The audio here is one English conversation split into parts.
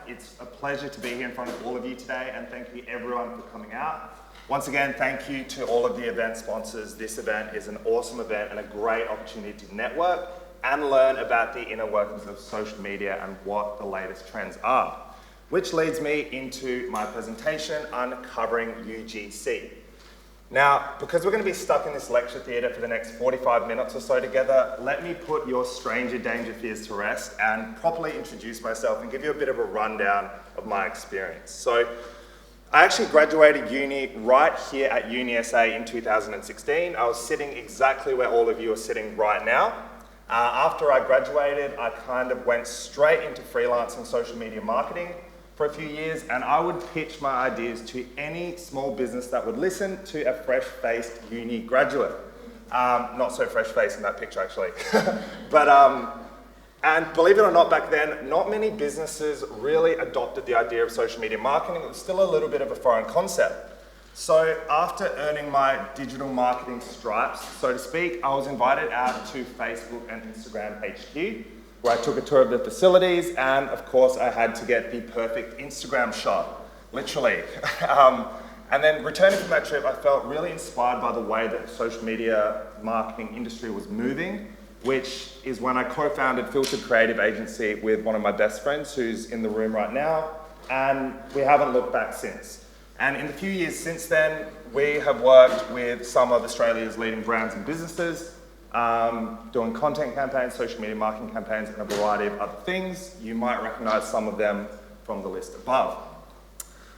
It's a pleasure to be here in front of all of you today, and thank you everyone for coming out. Once again, thank you to all of the event sponsors. This event is an awesome event and a great opportunity to network and learn about the inner workings of social media and what the latest trends are. Which leads me into my presentation, Uncovering UGC. Now, because we're going to be stuck in this lecture theatre for the next 45 minutes or so together, let me put your stranger danger fears to rest and properly introduce myself and give you a bit of a rundown of my experience. So, I actually graduated uni right here at UniSA in 2016. I was sitting exactly where all of you are sitting right now. After I graduated, I kind of went straight into freelance and social media marketing for a few years, and I would pitch my ideas to any small business that would listen to a fresh-faced uni graduate. Not so fresh-faced in that picture, actually. And believe it or not, back then, not many businesses really adopted the idea of social media marketing. It was still a little bit of a foreign concept. So after earning my digital marketing stripes, so to speak, I was invited out to Facebook and Instagram HQ, where I took a tour of the facilities, and of course I had to get the perfect Instagram shot, literally. And then returning from that trip, I felt really inspired by the way that the social media marketing industry was moving, which is when I co-founded Filtrd Creative Agency with one of my best friends who's in the room right now, and we haven't looked back since. And in the few years since then, we have worked with some of Australia's leading brands and businesses, doing content campaigns, social media marketing campaigns, and a variety of other things. You might recognize some of them from the list above.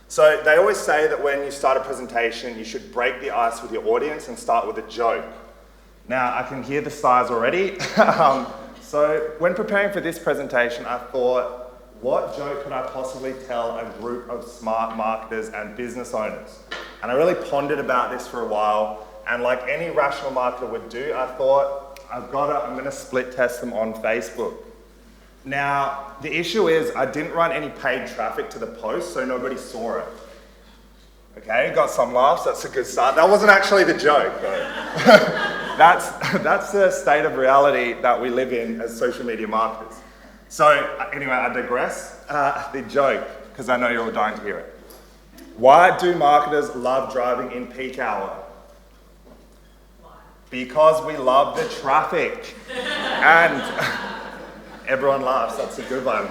So they always say that when you start a presentation, you should break the ice with your audience and start with a joke. Now, I can hear the sighs already. So when preparing for this presentation, I thought, what joke could I possibly tell a group of smart marketers and business owners? And I really pondered about this for a while. And like any rational marketer would do, I thought, I'm going to split test them on Facebook. Now, the issue is I didn't run any paid traffic to the post, so nobody saw it. Okay, got some laughs, that's a good start. That wasn't actually the joke, though. That's the state of reality that we live in as social media marketers. So, anyway, I digress. The joke, because I know you're all dying to hear it. Why do marketers love driving in peak hour? Because we love the traffic. And everyone laughs, that's a good one.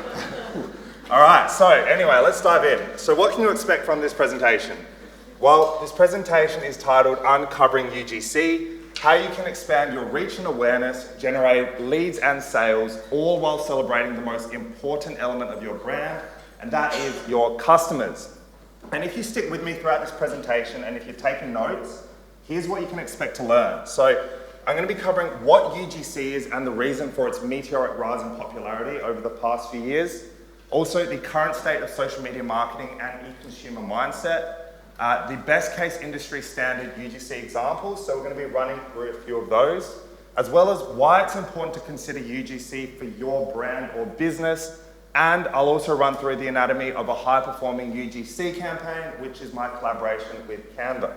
All right, so anyway, let's dive in. So what can you expect from this presentation? Well, this presentation is titled Uncovering UGC, how you can expand your reach and awareness, generate leads and sales, all while celebrating the most important element of your brand, and that is your customers. And if you stick with me throughout this presentation, and if you're taking notes, here's what you can expect to learn. So I'm going to be covering what UGC is and the reason for its meteoric rise in popularity over the past few years. Also, the current state of social media marketing and e-consumer mindset. The best case industry standard UGC examples, so we're going to be running through a few of those, as well as why it's important to consider UGC for your brand or business. And I'll also run through the anatomy of a high-performing UGC campaign, which is my collaboration with Canva.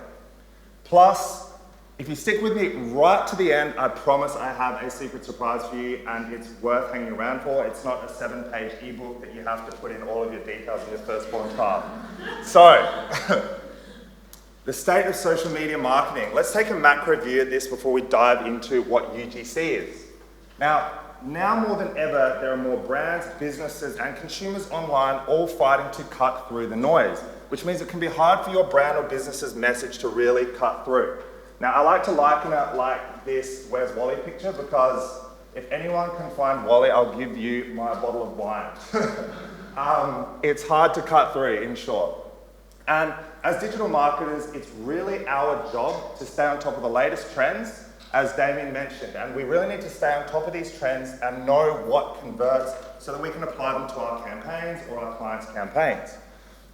Plus, if you stick with me right to the end, I promise I have a secret surprise for you, and it's worth hanging around for. It's not a 7-page ebook that you have to put in all of your details in your firstborn child. So, the state of social media marketing. Let's take a macro view at this before we dive into what UGC is. Now more than ever, there are more brands, businesses, and consumers online all fighting to cut through the noise, which means it can be hard for your brand or business's message to really cut through. Now, I like to liken it like this Where's Wally picture, because if anyone can find Wally, I'll give you my bottle of wine. It's hard to cut through, in short. And as digital marketers, it's really our job to stay on top of the latest trends, as Damien mentioned, and we really need to stay on top of these trends and know what converts so that we can apply them to our campaigns or our clients' campaigns.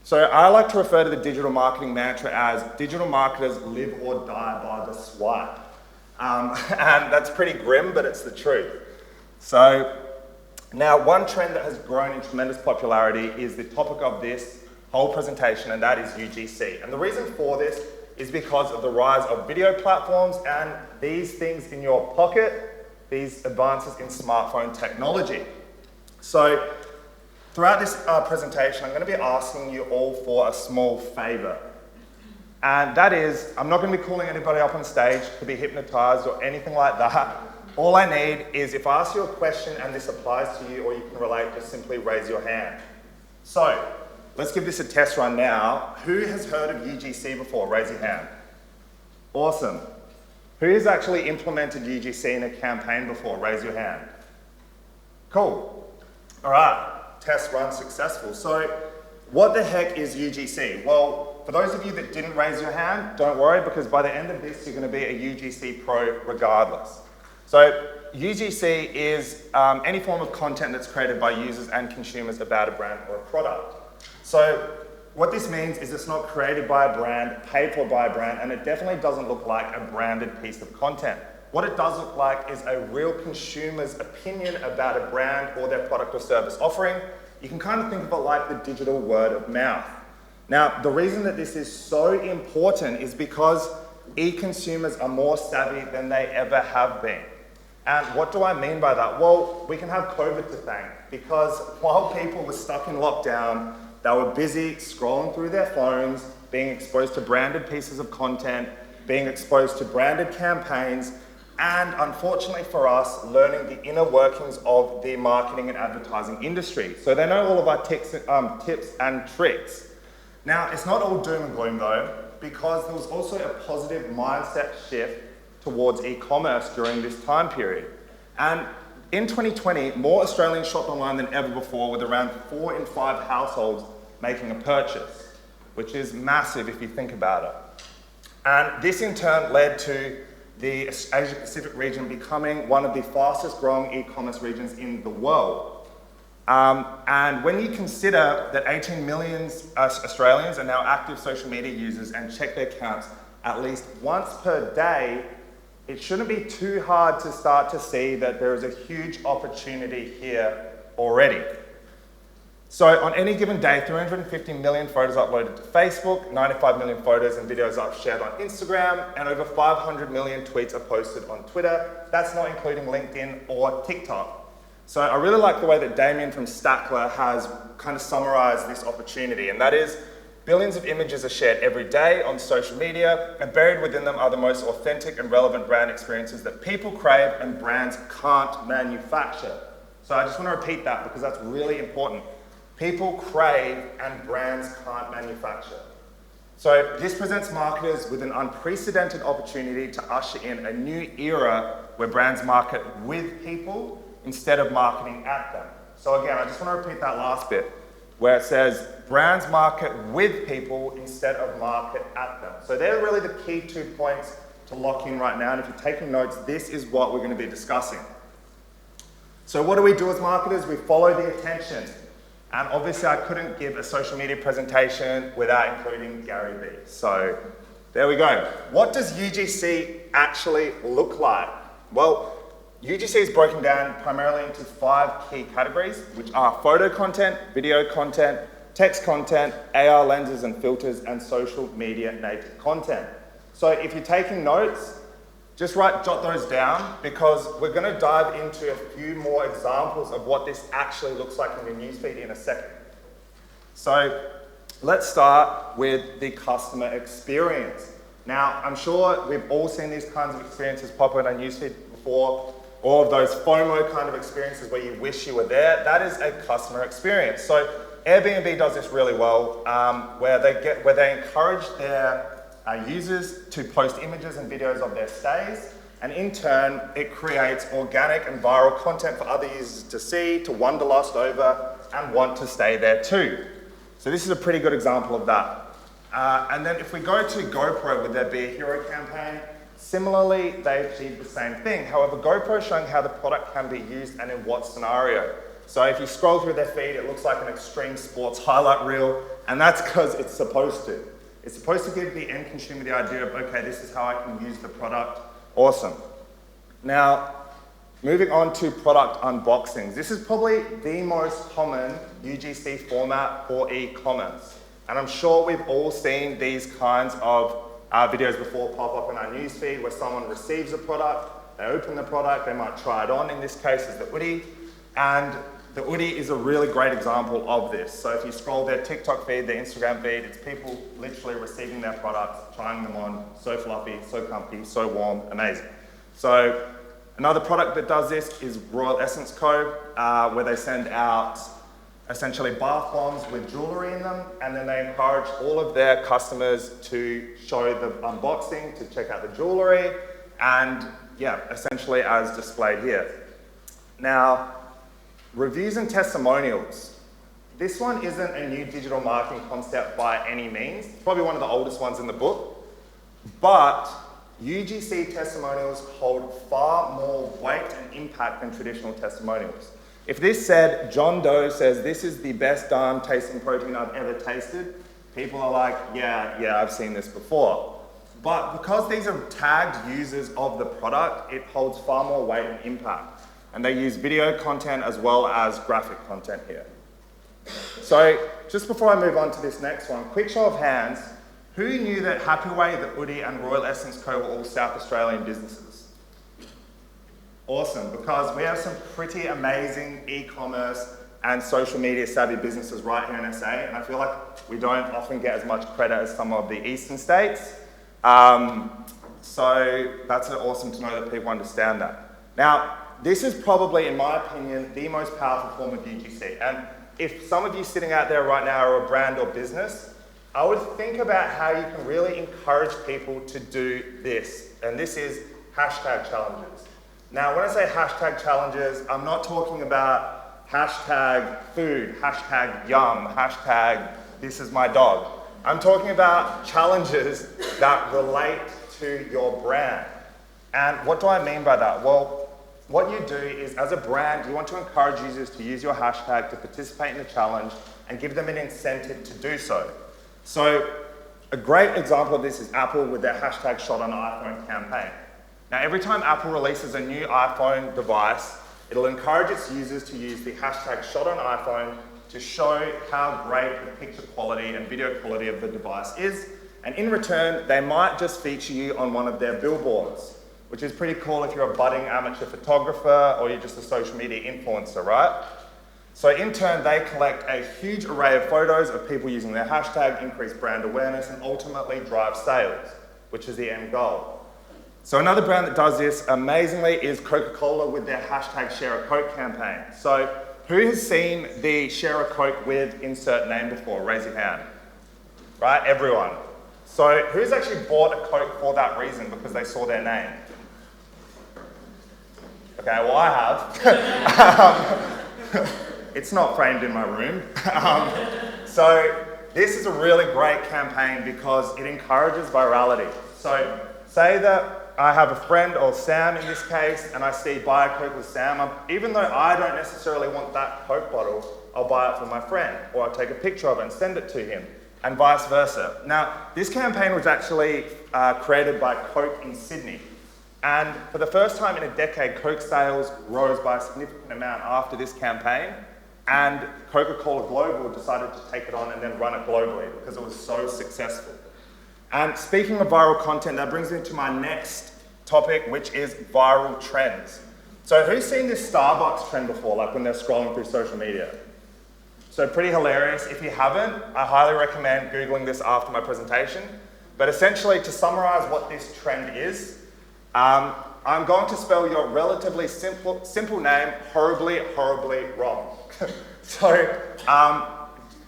So I like to refer to the digital marketing mantra as digital marketers live or die by the swipe. And that's pretty grim, but it's the truth. So now one trend that has grown in tremendous popularity is the topic of this whole presentation, and that is UGC. And the reason for this is because of the rise of video platforms and these things in your pocket, these advances in smartphone technology. So Throughout this presentation, I'm going to be asking you all for a small favor. And that is, I'm not going to be calling anybody up on stage to be hypnotized or anything like that. All I need is if I ask you a question and this applies to you or you can relate, just simply raise your hand. So, let's give this a test run now. Who has heard of UGC before? Raise your hand. Awesome. Who has actually implemented UGC in a campaign before? Raise your hand. Cool. All right, test run successful. So, what the heck is UGC? Well, for those of you that didn't raise your hand, don't worry, because by the end of this, you're going to be a UGC pro regardless. So, UGC is any form of content that's created by users and consumers about a brand or a product. So, what this means is it's not created by a brand, paid for by a brand, and it definitely doesn't look like a branded piece of content. What it does look like is a real consumer's opinion about a brand or their product or service offering. You can kind of think of it like the digital word of mouth. Now, the reason that this is so important is because e-consumers are more savvy than they ever have been. And what do I mean by that? Well, we can have COVID to thank, because while people were stuck in lockdown, they were busy scrolling through their phones, being exposed to branded pieces of content, being exposed to branded campaigns, and unfortunately for us, learning the inner workings of the marketing and advertising industry. So they know all of our tips and tricks. Now, it's not all doom and gloom though, because there was also a positive mindset shift towards e-commerce during this time period. And in 2020, more Australians shopped online than ever before, with around 4 in 5 households making a purchase, which is massive if you think about it. And this in turn led to the Asia Pacific region becoming one of the fastest growing e-commerce regions in the world. And when you consider that 18 million Australians are now active social media users and check their accounts at least once per day, it shouldn't be too hard to start to see that there is a huge opportunity here already. So on any given day, 350 million photos are uploaded to Facebook, 95 million photos and videos are shared on Instagram, and over 500 million tweets are posted on Twitter. That's not including LinkedIn or TikTok. So I really like the way that Damien from Stackler has kind of summarized this opportunity, and that is billions of images are shared every day on social media, and buried within them are the most authentic and relevant brand experiences that people crave and brands can't manufacture. So I just want to repeat that because that's really important. People crave and brands can't manufacture. So this presents marketers with an unprecedented opportunity to usher in a new era where brands market with people instead of marketing at them. So again, I just want to repeat that last bit, where it says brands market with people instead of market at them. So they're really the key 2 points to lock in right now. And if you're taking notes, this is what we're going to be discussing. So what do we do as marketers? We follow the attention. And obviously I couldn't give a social media presentation without including Gary Vee. So there we go. What does UGC actually look like? Well, UGC is broken down primarily into 5 key categories, which are photo content, video content, text content, AR lenses and filters, and social media native content. So if you're taking notes, just jot those down, because we're going to dive into a few more examples of what this actually looks like in your newsfeed in a second. So let's start with the customer experience. Now, I'm sure we've all seen these kinds of experiences pop up in our newsfeed before. All of those FOMO kind of experiences where you wish you were there, that is a customer experience. So Airbnb does this really well, where they encourage their users to post images and videos of their stays, and in turn, it creates organic and viral content for other users to see, to wanderlust over, and want to stay there too. So this is a pretty good example of that. And then if we go to Gopro with their Be a Hero campaign, similarly, they achieve the same thing. However, Gopro is showing how the product can be used and in what scenario. So if you scroll through their feed, it looks like an extreme sports highlight reel, and that's because it's supposed to. It's supposed to give the end consumer the idea of, okay, this is how I can use the product. Awesome. Now, moving on to product unboxings. This is probably the most common UGC format for e-commerce. And I'm sure we've all seen these kinds of videos before pop up in our newsfeed, where someone receives a product, they open the product, they might try it on, in this case is the hoodie, and the hoodie is a really great example of this. So if you scroll their TikTok feed, their Instagram feed, it's people literally receiving their products, trying them on, so fluffy, so comfy, so warm, amazing. So another product that does this is Royal Essence Co, where they send out essentially bath bombs with jewelry in them, and then they encourage all of their customers to show the unboxing, to check out the jewelry, and yeah, essentially as displayed here. Now, reviews and testimonials. This one isn't a new digital marketing concept by any means. It's probably one of the oldest ones in the book, but UGC testimonials hold far more weight and impact than traditional testimonials. If this said, John Doe says, this is the best darn tasting protein I've ever tasted, people are like, yeah, I've seen this before. But because these are tagged users of the product, it holds far more weight and impact. And they use video content as well as graphic content here. So just before I move on to this next one, quick show of hands, who knew that Happyway, The Hoodie, and Royal Essence Co were all South Australian businesses? Awesome, because we have some pretty amazing e-commerce and social media savvy businesses right here in SA, and I feel like we don't often get as much credit as some of the eastern states. So that's awesome to know that people understand that. Now, this is probably, in my opinion, the most powerful form of UGC. And if some of you sitting out there right now are a brand or business, I would think about how you can really encourage people to do this. And this is hashtag challenges. Now, when I say hashtag challenges, I'm not talking about hashtag food, hashtag yum, hashtag this is my dog. I'm talking about challenges that relate to your brand. And what do I mean by that? Well, what you do is, as a brand, you want to encourage users to use your hashtag to participate in the challenge and give them an incentive to do so. So, a great example of this is Apple with their hashtag Shot on iPhone campaign. Now, every time Apple releases a new iPhone device, it'll encourage its users to use the hashtag Shot on iPhone to show how great the picture quality and video quality of the device is. And in return, they might just feature you on one of their billboards, which is pretty cool if you're a budding amateur photographer or you're just a social media influencer, right? So in turn, they collect a huge array of photos of people using their hashtag, increase brand awareness, and ultimately drive sales, which is the end goal. So another brand that does this amazingly is Coca-Cola with their hashtag Share a Coke campaign. So who has seen the Share a Coke with insert name before? Raise your hand. Right, everyone. So who's actually bought a Coke for that reason, because they saw their name? Okay, well I have. It's not framed in my room. So this is a really great campaign because it encourages virality. So say that I have a friend, or Sam in this case, and I see buy a Coke with Sam. Even though I don't necessarily want that Coke bottle, I'll buy it for my friend, or I'll take a picture of it and send it to him, and vice versa. Now, this campaign was actually created by Coke in Sydney. And for the first time in a decade, Coke sales rose by a significant amount after this campaign, and Coca-Cola Global decided to take it on and then run it globally because it was so successful. And speaking of viral content, that brings me to my next topic, which is viral trends. So who's seen this Starbucks trend before, like when they're scrolling through social media? So pretty hilarious. If you haven't, I highly recommend Googling this after my presentation. But essentially, to summarize what this trend is, I'm going to spell your relatively simple name horribly, horribly wrong. So,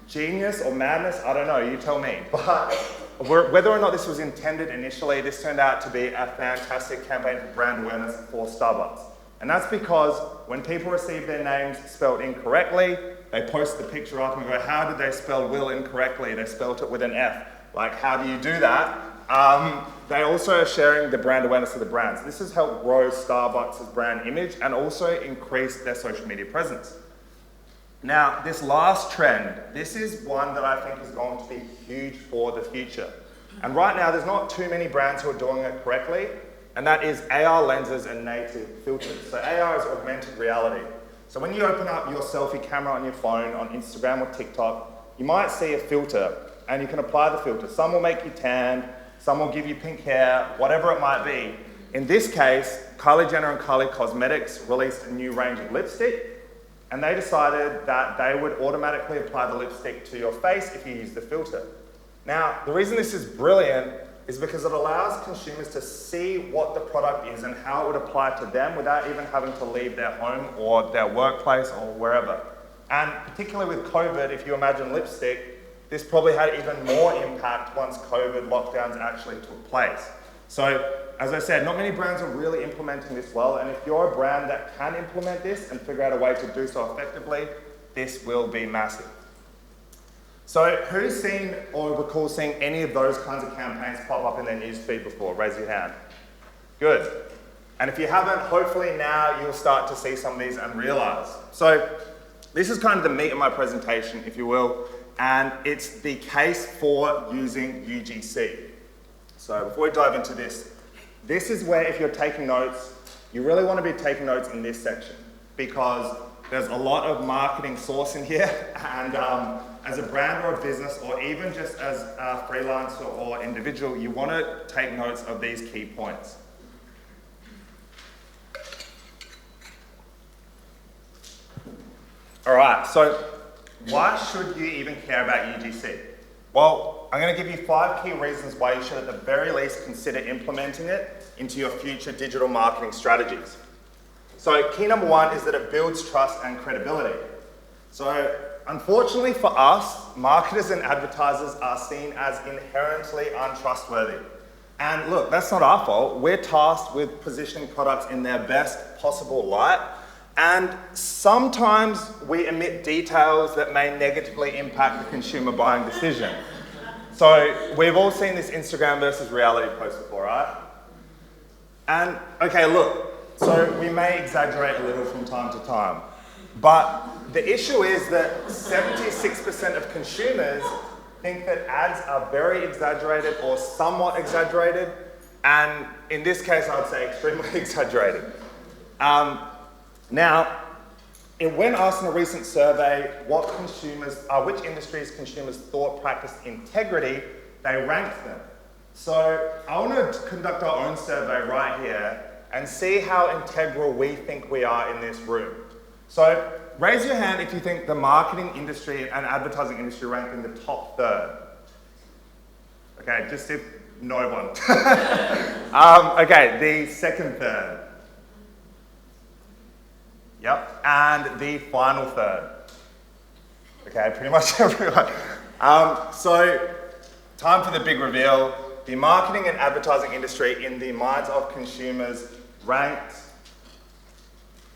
genius or madness, I don't know, you tell me. But whether or not this was intended initially, this turned out to be a fantastic campaign for brand awareness for Starbucks. And that's because when people receive their names spelled incorrectly, they post the picture up and go, how did they spell Will incorrectly? They spelled it with an F. Like, how do you do that? They also are sharing the brand awareness of the brands. This has helped grow Starbucks' brand image and also increase their social media presence. Now, this last trend, this is one that I think is going to be huge for the future. And right now, there's not too many brands who are doing it correctly, and that is AR lenses and native filters. So AR is augmented reality. So when you open up your selfie camera on your phone, on Instagram or TikTok, you might see a filter, and you can apply the filter. Some will make you tan, some will give you pink hair, whatever it might be. In this case, Kylie Jenner and Kylie Cosmetics released a new range of lipstick, and they decided that they would automatically apply the lipstick to your face if you use the filter. Now, the reason this is brilliant is because it allows consumers to see what the product is and how it would apply to them without even having to leave their home or their workplace or wherever. And particularly with COVID, if you imagine lipstick, this probably had even more impact once COVID lockdowns actually took place. So, as I said, not many brands are really implementing this well, and if you're a brand that can implement this and figure out a way to do so effectively, this will be massive. So who's seen or recalls seeing any of those kinds of campaigns pop up in their newsfeed before? Raise your hand. Good. And if you haven't, hopefully now you'll start to see some of these and realize. So this is kind of the meat of my presentation, if you will, and it's the case for using UGC. So before we dive into this, this is where if you're taking notes, you really want to be taking notes in this section because there's a lot of marketing sauce in here, and as a brand or a business, or even just as a freelancer or individual, you want to take notes of these key points. All right, so why should you even care about UGC? Well, I'm going to give you 5 key reasons why you should at the very least consider implementing it into your future digital marketing strategies. So key number 1 is that it builds trust and credibility. So unfortunately for us, marketers and advertisers are seen as inherently untrustworthy. And look, that's not our fault. We're tasked with positioning products in their best possible light. And sometimes we omit details that may negatively impact the consumer buying decision. So we've all seen this Instagram versus reality post before, right? And okay, look, so we may exaggerate a little from time to time, but the issue is that 76% of consumers think that ads are very exaggerated or somewhat exaggerated, and in this case, I would say extremely exaggerated. Now, when asked in a recent survey which industries consumers thought practiced integrity, they ranked them. So I want to conduct our own survey right here and see how integral we think we are in this room. So raise your hand if you think the marketing industry and advertising industry rank in the top third. Okay, just if no one. Okay, the second third. Yep, and the final third. Okay, pretty much everyone. So, time for the big reveal. The marketing and advertising industry in the minds of consumers ranked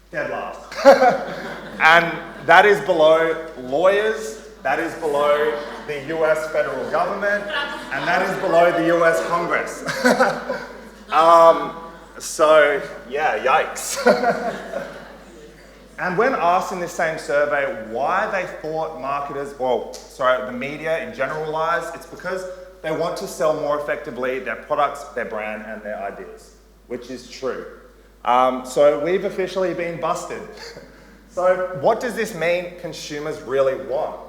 dead last. And that is below lawyers, that is below the US federal government, and that is below the US Congress. So, yeah, yikes. And when asked in this same survey why they thought the media in general lies, it's because they want to sell more effectively their products, their brand, and their ideas, which is true. So we've officially been busted. So what does this mean consumers really want?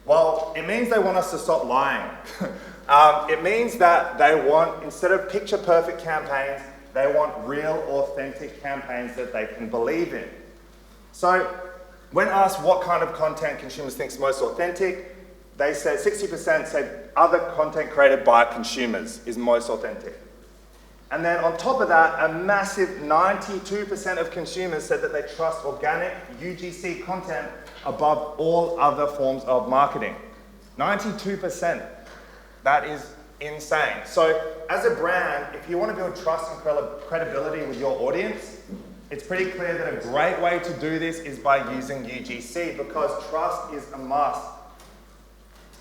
Well, it means they want us to stop lying. It means that they want, instead of picture-perfect campaigns, they want real, authentic campaigns that they can believe in. So, when asked what kind of content consumers think is most authentic, they said 60% said other content created by consumers is most authentic. And then on top of that, a massive 92% of consumers said that they trust organic UGC content above all other forms of marketing. 92%. That is insane. So, as a brand, if you want to build trust and credibility with your audience, it's pretty clear that a great way to do this is by using UGC because trust is a must.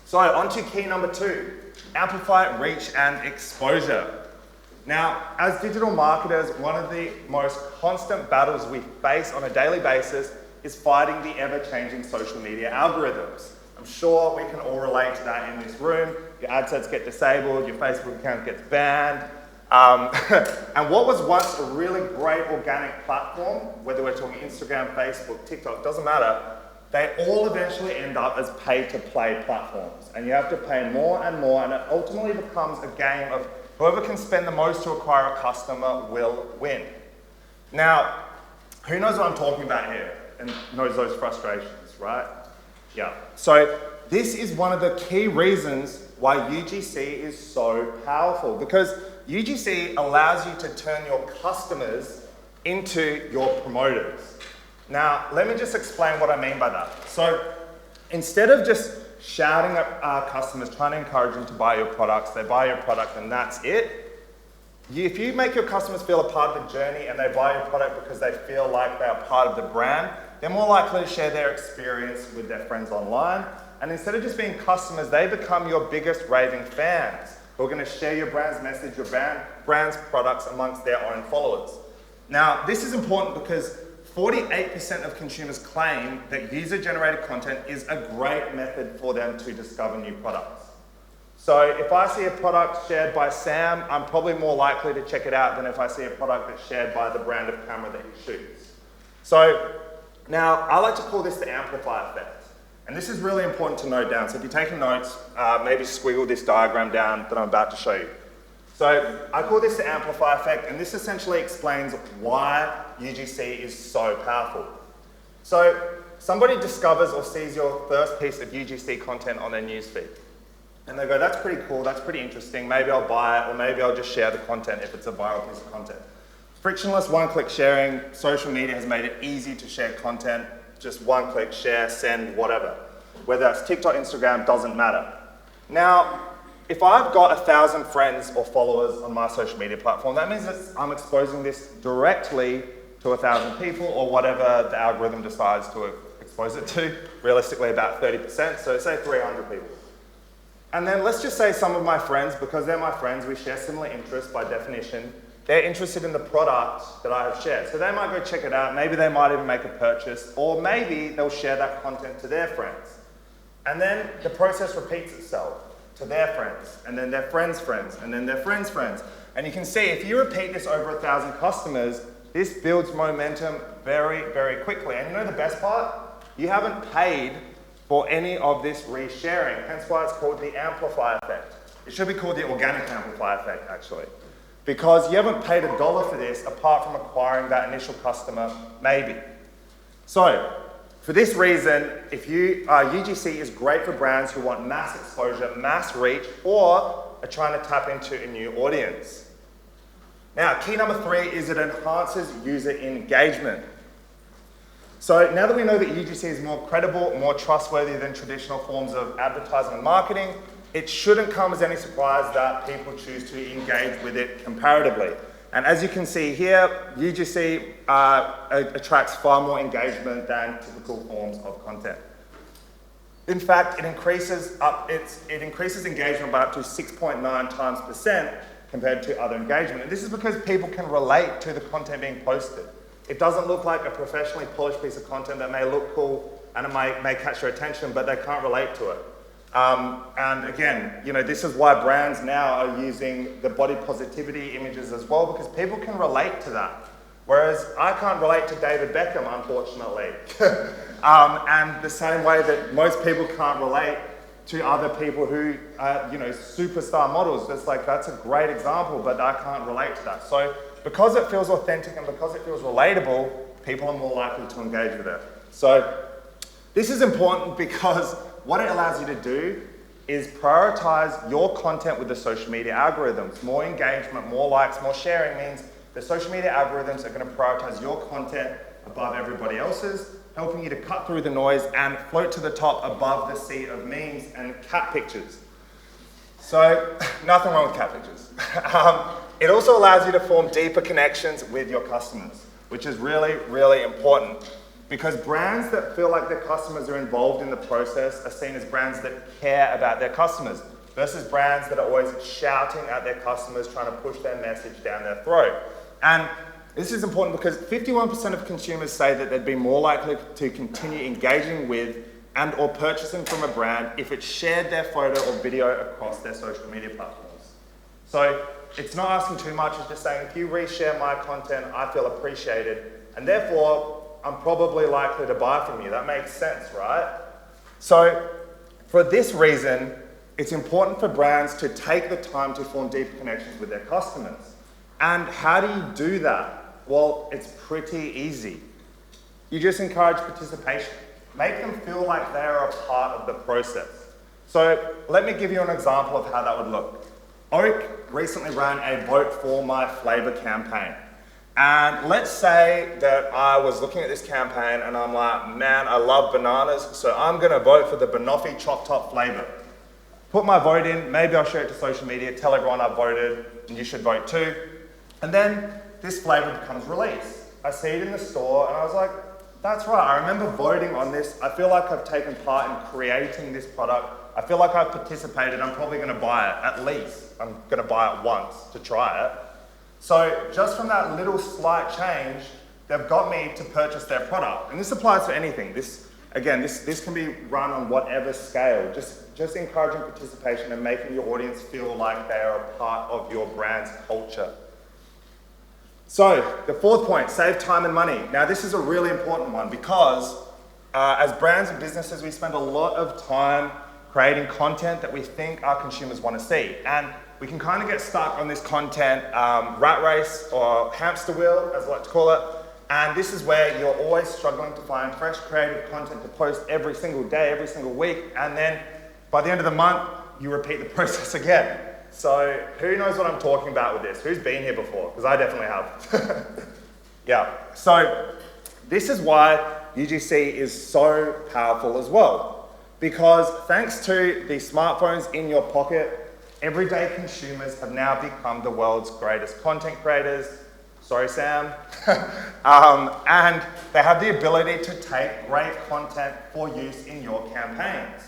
So on to key number 2, amplify reach and exposure. Now, as digital marketers, one of the most constant battles we face on a daily basis is fighting the ever-changing social media algorithms. I'm sure we can all relate to that in this room. Your ad sets get disabled, your Facebook account gets banned. And what was once a really great organic platform, whether we're talking Instagram, Facebook, TikTok, doesn't matter, they all eventually end up as pay-to-play platforms. And you have to pay more and more, and it ultimately becomes a game of whoever can spend the most to acquire a customer will win. Now, who knows what I'm talking about here? and knows those frustrations, right? Yeah. So this is one of the key reasons why UGC is so powerful, because UGC allows you to turn your customers into your promoters. Now, let me just explain what I mean by that. So instead of just shouting at our customers, trying to encourage them to buy your products, they buy your product and that's it. If you make your customers feel a part of the journey and they buy your product because they feel like they are part of the brand, they're more likely to share their experience with their friends online. And instead of just being customers, they become your biggest raving fans who are going to share your brand's message, your brand's products amongst their own followers. Now, this is important because 48% of consumers claim that user-generated content is a great method for them to discover new products. So if I see a product shared by Sam, I'm probably more likely to check it out than if I see a product that's shared by the brand of camera that he shoots. So now, I like to call this the Amplify Effect. And this is really important to note down. So if you're taking notes, maybe squiggle this diagram down that I'm about to show you. So I call this the Amplify Effect, and this essentially explains why UGC is so powerful. So somebody discovers or sees your first piece of UGC content on their newsfeed. And they go, that's pretty cool, that's pretty interesting, maybe I'll buy it, or maybe I'll just share the content if it's a viral piece of content. Frictionless one-click sharing, social media has made it easy to share content, just one-click, share, send, whatever. Whether that's TikTok, Instagram, doesn't matter. Now, if I've got 1,000 friends or followers on my social media platform, that means that I'm exposing this directly to 1,000 people or whatever the algorithm decides to expose it to, realistically about 30%, so say 300 people. And then let's just say some of my friends, because they're my friends, we share similar interests by definition, they're interested in the product that I have shared. So they might go check it out, maybe they might even make a purchase, or maybe they'll share that content to their friends. And then the process repeats itself to their friends, and then their friends' friends, and then their friends' friends. And you can see, if you repeat this over 1,000 customers, this builds momentum very, very quickly. And you know the best part? You haven't paid for any of this resharing, hence why it's called the Amplify Effect. It should be called the Organic Amplify Effect, actually. Because you haven't paid $1 for this apart from acquiring that initial customer, maybe. So, for this reason, if UGC is great for brands who want mass exposure, mass reach, or are trying to tap into a new audience. Now, key number 3 is it enhances user engagement. So now that we know that UGC is more credible, more trustworthy than traditional forms of advertising and marketing, it shouldn't come as any surprise that people choose to engage with it comparatively. And as you can see here, UGC attracts far more engagement than typical forms of content. In fact, it increases engagement by up to 6.9% compared to other engagement. And this is because people can relate to the content being posted. It doesn't look like a professionally polished piece of content that may look cool and it may catch their attention, but they can't relate to it. And again, this is why brands now are using the body positivity images as well, because people can relate to that. Whereas I can't relate to David Beckham, unfortunately. And the same way that most people can't relate to other people who are, superstar models. That's a great example, but I can't relate to that. So because it feels authentic and because it feels relatable, people are more likely to engage with it. So this is important because what it allows you to do is prioritize your content with the social media algorithms. More engagement, more likes, more sharing means the social media algorithms are going to prioritize your content above everybody else's, helping you to cut through the noise and float to the top above the sea of memes and cat pictures. So, nothing wrong with cat pictures. It also allows you to form deeper connections with your customers, which is really, really important. Because brands that feel like their customers are involved in the process are seen as brands that care about their customers versus brands that are always shouting at their customers, trying to push their message down their throat. And this is important because 51% of consumers say that they'd be more likely to continue engaging with and or purchasing from a brand if it shared their photo or video across their social media platforms. So it's not asking too much, it's just saying if you reshare my content, I feel appreciated, and therefore I'm probably likely to buy from you. That makes sense, right? So for this reason, it's important for brands to take the time to form deeper connections with their customers. And how do you do that? Well, it's pretty easy. you just encourage participation. Make them feel like they're a part of the process. So let me give you an example of how that would look. Oak recently ran a Vote for My Flavour campaign. And let's say that I was looking at this campaign and I'm like, man, I love bananas, so I'm gonna vote for the banoffee chop top flavour. Put my vote in, maybe I'll share it to social media, tell everyone I've voted, and you should vote too. And then this flavour becomes released. I see it in the store and I was like, that's right, I remember voting on this. I feel like I've taken part in creating this product. I feel like I've participated. I'm probably gonna buy it, at least. I'm gonna buy it once to try it. So just from that little slight change, they've got me to purchase their product. And this applies to anything. This can be run on whatever scale. Just encouraging participation and making your audience feel like they are a part of your brand's culture. So the fourth point, save time and money. Now this is a really important one because as brands and businesses, we spend a lot of time creating content that we think our consumers want to see. And we can kind of get stuck on this content rat race or hamster wheel, as I like to call it. And this is where you're always struggling to find fresh creative content to post every single day, every single week. And then by the end of the month, you repeat the process again. So who knows what I'm talking about with this? Who's been here before? Because I definitely have. Yeah, so this is why UGC is so powerful as well. Because thanks to the smartphones in your pocket, everyday consumers have now become the world's greatest content creators. Sorry, Sam. And they have the ability to take great content for use in your campaigns.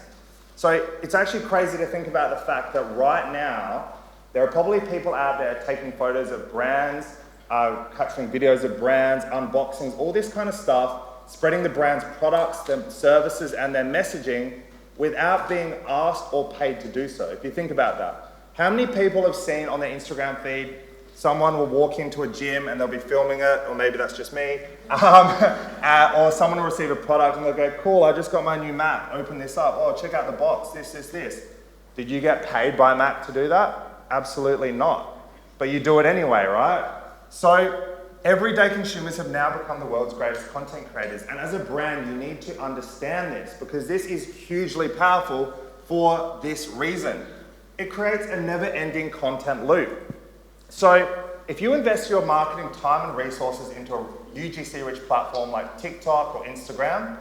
So it's actually crazy to think about the fact that right now, there are probably people out there taking photos of brands, capturing videos of brands, unboxings, all this kind of stuff, spreading the brand's products, their services, and their messaging without being asked or paid to do so. If you think about that. How many people have seen on their Instagram feed, someone will walk into a gym and they'll be filming it, or maybe that's just me, or someone will receive a product and they'll go, cool, I just got my new Mac, open this up, oh, check out the box, this. Did you get paid by Mac to do that? Absolutely not. But you do it anyway, right? So everyday consumers have now become the world's greatest content creators. And as a brand, you need to understand this because this is hugely powerful for this reason. It creates a never-ending content loop. So if you invest your marketing time and resources into a UGC-rich platform like TikTok or Instagram,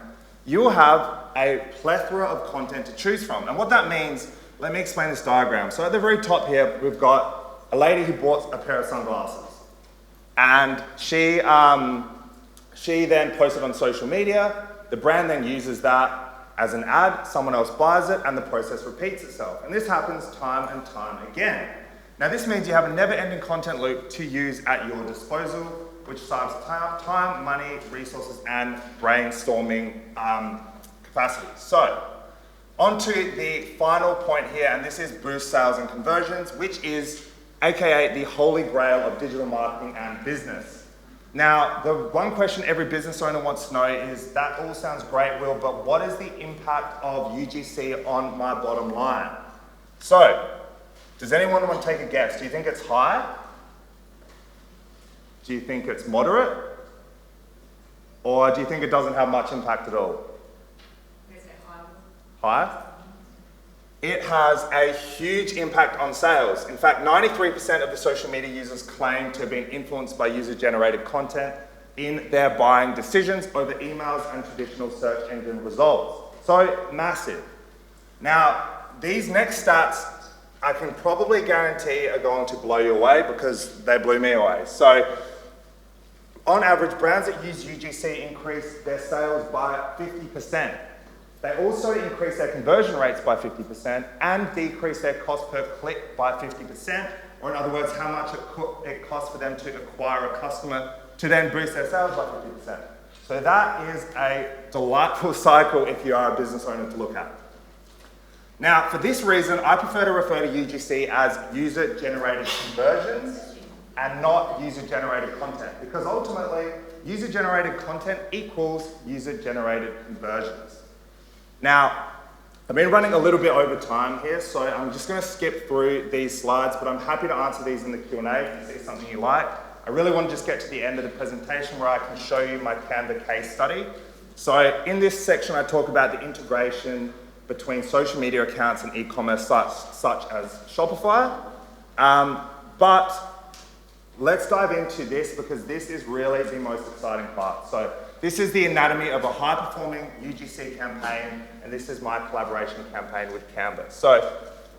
you will have a plethora of content to choose from. And what that means, let me explain this diagram. So at the very top here, we've got a lady who bought a pair of sunglasses. And she then posted on social media. The brand then uses that as an ad, someone else buys it, and the process repeats itself. And this happens time and time again. Now this means you have a never-ending content loop to use at your disposal, which saves time, money, resources, and brainstorming capacity. So, on to the final point here, and this is boost sales and conversions, which is AKA the holy grail of digital marketing and business. Now, the one question every business owner wants to know is, that all sounds great, Will, but what is the impact of UGC on my bottom line? So, does anyone want to take a guess? Do you think it's high? Do you think it's moderate? Or do you think it doesn't have much impact at all? High? It has a huge impact on sales. In fact, 93% of the social media users claim to have been influenced by user-generated content in their buying decisions over emails and traditional search engine results. So, massive. Now, these next stats I can probably guarantee are going to blow you away because they blew me away. So, on average, brands that use UGC increase their sales by 50%. They also increase their conversion rates by 50% and decrease their cost per click by 50%, or in other words, how much it costs for them to acquire a customer to then boost their sales by 50%. So that is a delightful cycle if you are a business owner to look at. Now, for this reason, I prefer to refer to UGC as user-generated conversions and not user-generated content, because ultimately, user-generated content equals user-generated conversions. Now, I've been running a little bit over time here, so I'm just going to skip through these slides, but I'm happy to answer these in the Q&A if you see something you like. I really want to just get to the end of the presentation where I can show you my Canva case study. So in this section, I talk about the integration between social media accounts and e-commerce sites such as Shopify. But let's dive into this because this is really the most exciting part. So this is the anatomy of a high-performing UGC campaign, and this is my collaboration campaign with Canva. So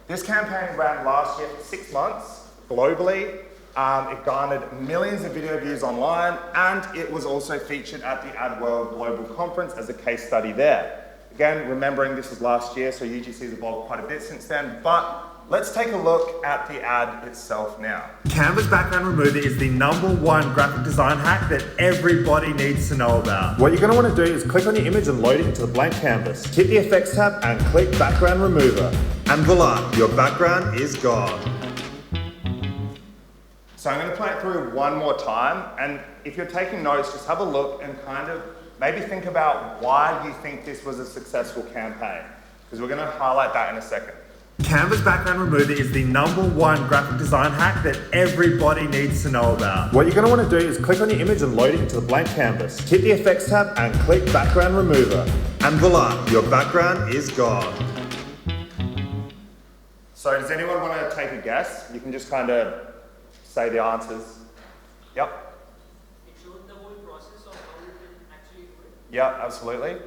this campaign ran last year for 6 months globally. It garnered millions of video views online, and it was also featured at the AdWorld Global Conference as a case study there. Again, remembering this was last year, so UGC has evolved quite a bit since then, but let's take a look at the ad itself now. Canva's background remover is the #1 graphic design hack that everybody needs to know about. What you're going to want to do is click on your image and load it into the blank canvas. Hit the Effects tab and click Background Remover. And voila, your background is gone. So I'm going to play it through one more time, and if you're taking notes, just have a look and kind of maybe think about why you think this was a successful campaign, because we're going to highlight that in a second. Canva's background remover is the #1 graphic design hack that everybody needs to know about. What you're going to want to do is click on your image and load it into the blank canvas. Hit the Effects tab and click Background Remover. And voila, your background is gone. So does anyone want to take a guess? You can just kind of say the answers. Yep. It showed the whole process of how you can actually do it. Yeah, absolutely.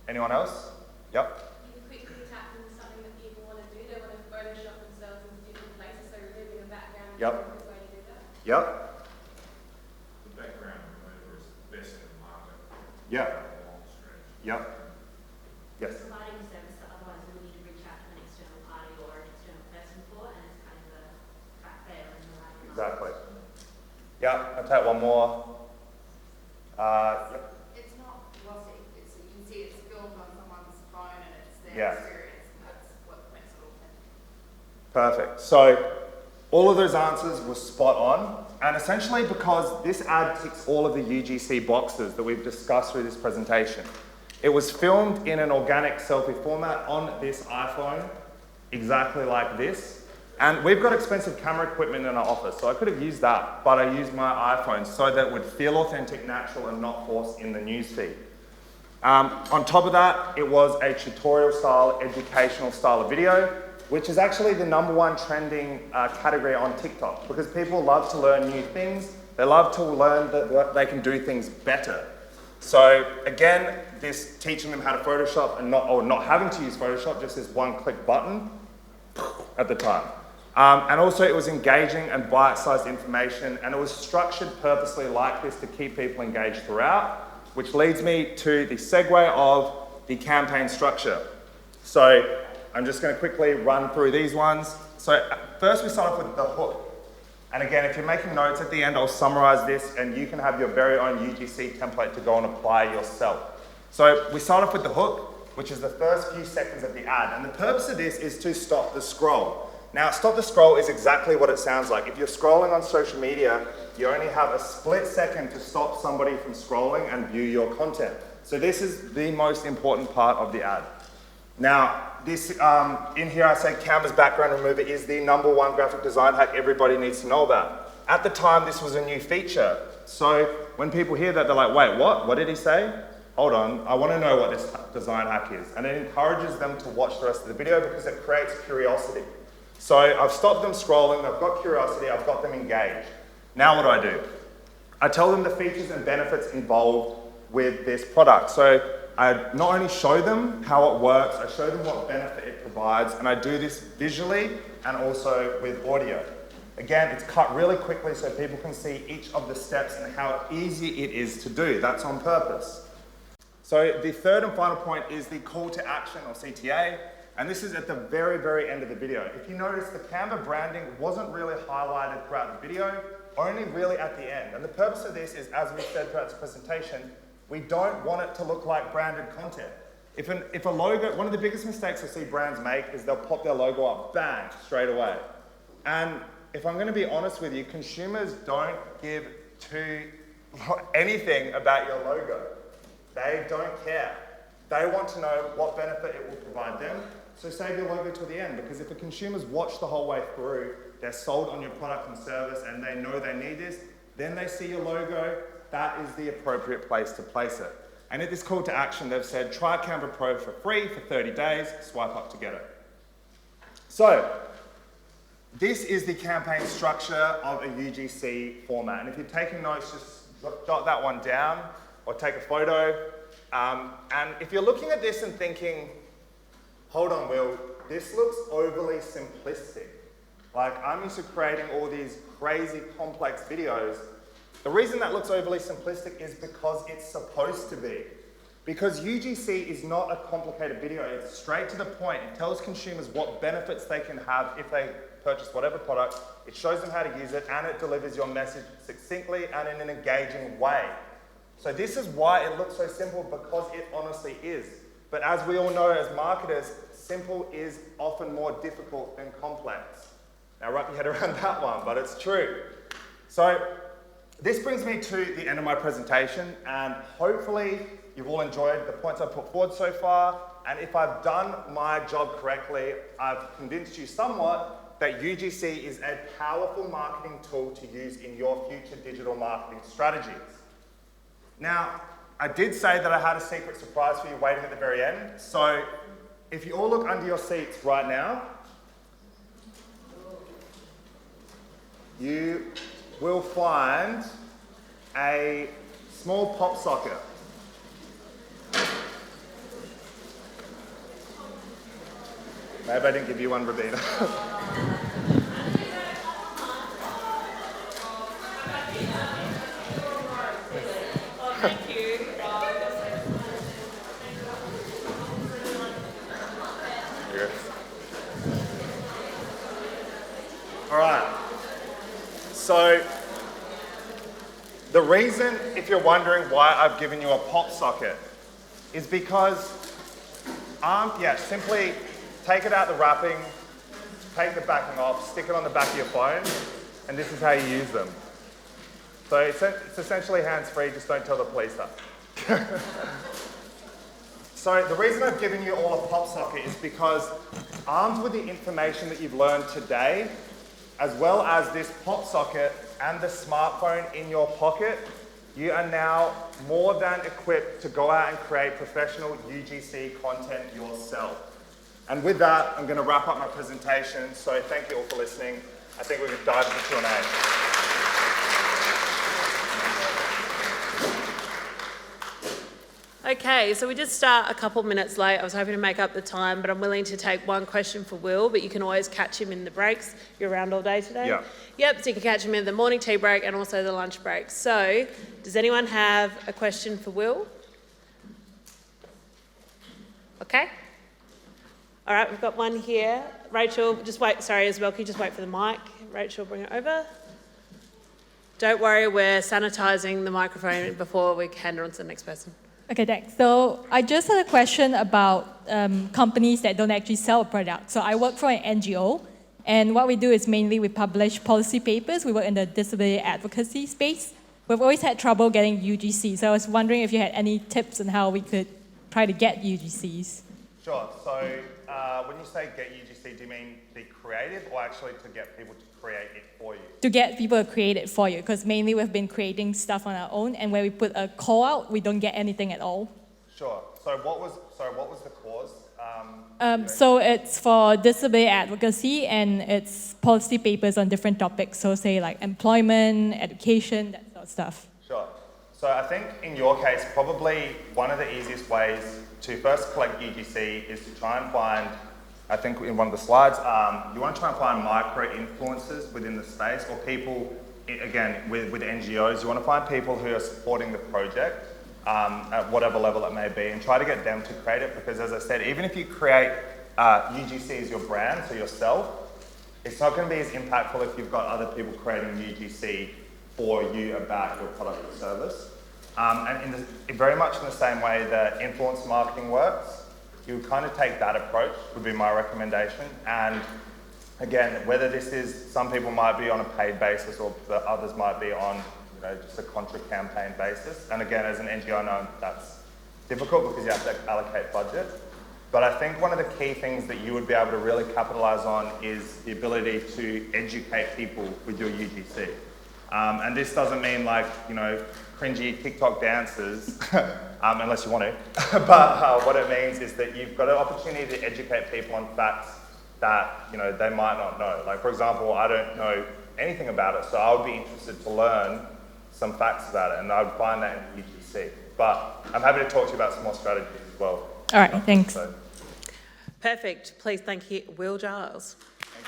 Anyone else? Yep. You quickly tap into something that people want to do. They want to Photoshop themselves into different places, so removing a background is Yep. a good way to do that. Yep. The background remover is best in the market. Yep. Long stretch. Yep. Yes. Providing a service that otherwise we would need to reach out to an external party or an external person for, and it's kind of a track there in the right. Exactly. Yeah, I'll take one more. Yep. It's not glossy. It's, you can see it's filmed on someone's phone and it's their Yeah. experience, and that's what makes it authentic. Perfect. So all of those answers were spot on, and essentially because this ad ticks all of the UGC boxes that we've discussed through this presentation. It was filmed in an organic selfie format on this iPhone, exactly like this. And we've got expensive camera equipment in our office, so I could have used that, but I used my iPhone so that it would feel authentic, natural, and not forced in the newsfeed. On top of that, it was a tutorial style, educational style of video, which is actually the #1 trending category on TikTok, because people love to learn new things. They love to learn that they can do things better. So again, this teaching them how to Photoshop and not having to use Photoshop, just this one-click button at the time. And also it was engaging and bite-sized information, and it was structured purposely like this to keep people engaged throughout, which leads me to the segue of the campaign structure. So I'm just going to quickly run through these ones. So first we start off with the hook. And again, if you're making notes at the end, I'll summarize this and you can have your very own UGC template to go and apply yourself. So we start off with the hook, which is the first few seconds of the ad. And the purpose of this is to stop the scroll. Now, stop the scroll is exactly what it sounds like. If you're scrolling on social media, you only have a split second to stop somebody from scrolling and view your content. So this is the most important part of the ad. Now, this in here I say Canva's background remover is the #1 graphic design hack everybody needs to know about. At the time, this was a new feature. So when people hear that, they're like, wait, what? What did he say? Hold on, I want to know what this design hack is. And it encourages them to watch the rest of the video because it creates curiosity. So I've stopped them scrolling, I've got curiosity, I've got them engaged. Now what do? I tell them the features and benefits involved with this product. So I not only show them how it works, I show them what benefit it provides, and I do this visually and also with audio. Again, it's cut really quickly so people can see each of the steps and how easy it is to do. That's on purpose. So the third and final point is the call to action, or CTA, and this is at the very, very end of the video. If you notice, the Canva branding wasn't really highlighted throughout the video, only really at the end. And the purpose of this is, as we said throughout this presentation, we don't want it to look like branded content. If a logo, one of the biggest mistakes I see brands make is they'll pop their logo up, bang, straight away. And if I'm going to be honest with you, consumers don't give anything about your logo. They don't care. They want to know what benefit it will provide them. So save your logo till the end, because if the consumers watch the whole way through, they're sold on your product and service and they know they need this, then they see your logo, that is the appropriate place to place it. And at this call to action, they've said, try Canva Pro for free for 30 days, swipe up to get it. So, this is the campaign structure of a UGC format. And if you're taking notes, just jot that one down or take a photo. And if you're looking at this and thinking, hold on, Will, this looks overly simplistic. Like, I'm used to creating all these crazy complex videos. The reason that looks overly simplistic is because it's supposed to be. Because UGC is not a complicated video, it's straight to the point. It tells consumers what benefits they can have if they purchase whatever product. It shows them how to use it, and it delivers your message succinctly and in an engaging way. So this is why it looks so simple, because it honestly is. But as we all know as marketers, simple is often more difficult than complex. Now wrap your head around that one, but it's true. So this brings me to the end of my presentation, and hopefully you've all enjoyed the points I've put forward so far. And if I've done my job correctly, I've convinced you somewhat that UGC is a powerful marketing tool to use in your future digital marketing strategies. Now, I did say that I had a secret surprise for you waiting at the very end. So if you all look under your seats right now, you will find a small pop socket. Maybe I didn't give you one, Rabina. Thank you. All right. So the reason, if you're wondering why I've given you a pop socket, is because simply take it out the wrapping, take the backing off, stick it on the back of your phone, and this is how you use them. So it's essentially hands-free, just don't tell the police that. So the reason I've given you all a pop socket is because armed with the information that you've learned today, as well as this pop socket and the smartphone in your pocket, you are now more than equipped to go out and create professional UGC content yourself. And with that, I'm going to wrap up my presentation. So thank you all for listening. I think we can dive into Q&A. Okay, so we did start a couple minutes late. I was hoping to make up the time, but I'm willing to take one question for Will, but you can always catch him in the breaks. You're around all day today? Yeah. Yep, so you can catch him in the morning tea break and also the lunch break. So, does anyone have a question for Will? Okay. All right, we've got one here. Rachel, just wait, sorry, Isabel, can you just wait for the mic? Rachel, bring it over. Don't worry, we're sanitising the microphone before we hand it on to the next person. Okay, thanks. So I just had a question about companies that don't actually sell a product. So I work for an NGO, and what we do is mainly we publish policy papers. We work in the disability advocacy space. We've always had trouble getting UGC, so I was wondering if you had any tips on how we could try to get UGCs. Sure. So when you say get UGC, do you mean be creative or actually to get people to create it for you? To get people to create it for you, because mainly we've been creating stuff on our own, and when we put a call out, we don't get anything at all. Sure. So what was the cause? So it's for disability advocacy, and it's policy papers on different topics. So say like employment, education, that sort of stuff. Sure. So I think in your case, probably one of the easiest ways to first collect UGC is to try and find, I think in one of the slides, you want to try and find micro-influencers within the space, or people, again, with NGOs, you want to find people who are supporting the project at whatever level it may be, and try to get them to create it, because as I said, even if you create UGC as your brand, so yourself, it's not going to be as impactful if you've got other people creating UGC for you about your product or service. And very much in the same way that influence marketing works, you would kind of take that approach, would be my recommendation. And again, whether this is, some people might be on a paid basis, or the others might be on just a contra campaign basis. And again, as an NGO, I know that's difficult because you have to allocate budget. But I think one of the key things that you would be able to really capitalize on is the ability to educate people with your UGC. And this doesn't mean like, cringy TikTok dances, unless you want to. But what it means is that you've got an opportunity to educate people on facts that, they might not know. Like, for example, I don't know anything about it, so I would be interested to learn some facts about it, and I would find that in the UGC. But I'm happy to talk to you about some more strategies as well. All right, thanks. So, Perfect. Please thank you, Will Giles. thank